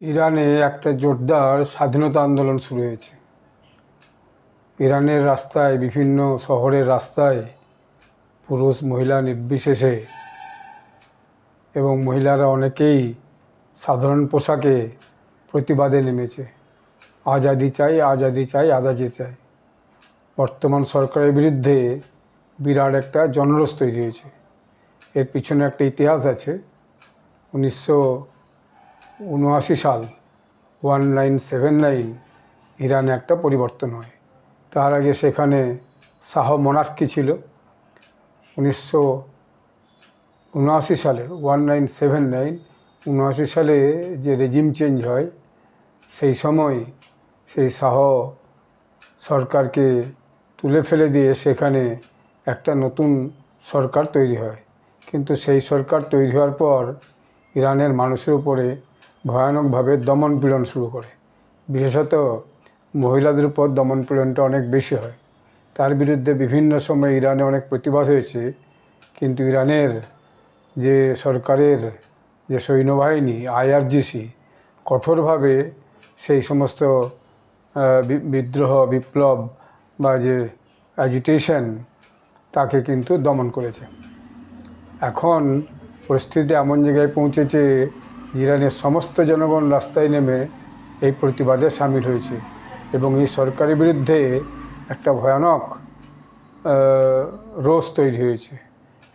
ইরানে একটা জোরদার স্বাধীনতা আন্দোলন শুরু হয়েছে। ইরানের রাস্তায়, বিভিন্ন শহরের রাস্তায় পুরুষ মহিলা নির্বিশেষে এবং মহিলারা অনেকেই সাধারণ পোশাকে প্রতিবাদে নেমেছে। আজাদি চাই, আজাদি চাই, আজাদি চাই। বর্তমান সরকারের বিরুদ্ধে বিরাট একটা জনরোষ তৈরি হয়েছে। এর পিছনে একটা ইতিহাস আছে। 1979 সাল 1979 ইরানে একটা পরিবর্তন হয়। তার আগে সেখানে শাহ মোনার্কি ছিল। 1979 সালে 1979 সালে যে রেজিম চেঞ্জ হয়, সেই সময় সেই শাহ সরকারকে তুলে ফেলে দিয়ে সেখানে একটা নতুন সরকার তৈরি হয়। কিন্তু সেই সরকার তৈরি হওয়ার পর ইরানের মানুষের উপরে ভয়ানকভাবে দমনপীড়ন শুরু করে। বিশেষত মহিলাদের উপর দমনপীড়নটা অনেক বেশি হয়। তার বিরুদ্ধে বিভিন্ন সময় ইরানে অনেক প্রতিবাদ হয়েছে, কিন্তু ইরানের যে সরকারের যে সৈন্যবাহিনী আইআরজিসি কঠোরভাবে সেই সমস্ত বিদ্রোহ, বিপ্লব বা যে অ্যাজিটেশন, তাকে কিন্তু দমন করেছে। এখন পরিস্থিতি এমন জায়গায় পৌঁছেছে, ইরানের সমস্ত জনগণ রাস্তায় নেমে এই প্রতিবাদে সামিল হয়েছে এবং এই সরকারের বিরুদ্ধে একটা ভয়ানক রোষ তৈরি হয়েছে।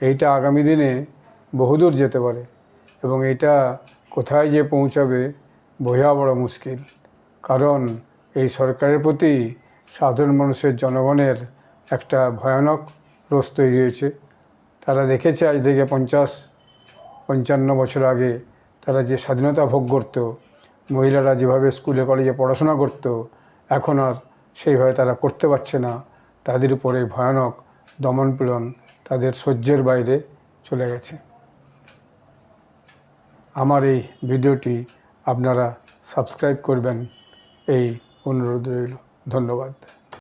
এইটা আগামী দিনে বহুদূর যেতে পারে এবং এটা কোথায় যে পৌঁছাবে বোঝা বড় মুশকিল। কারণ এই সরকারের প্রতি সাধারণ মানুষের, জনগণের একটা ভয়ানক রোষ তৈরি হয়েছে। তারা দেখেছে আজ থেকে 50-55 বছর আগে তারা যে স্বাধীনতা ভোগ করত, মহিলারা যেভাবে স্কুলে কলেজে পড়াশোনা করত, এখন আর সেইভাবে তারা করতে পারছে না। তাদের উপরে ভয়ানক দমনপীড়ন তাদের সহ্যের বাইরে চলে গেছে। আমার এই ভিডিওটি আপনারা সাবস্ক্রাইব করবেন, এই অনুরোধ রইল। ধন্যবাদ।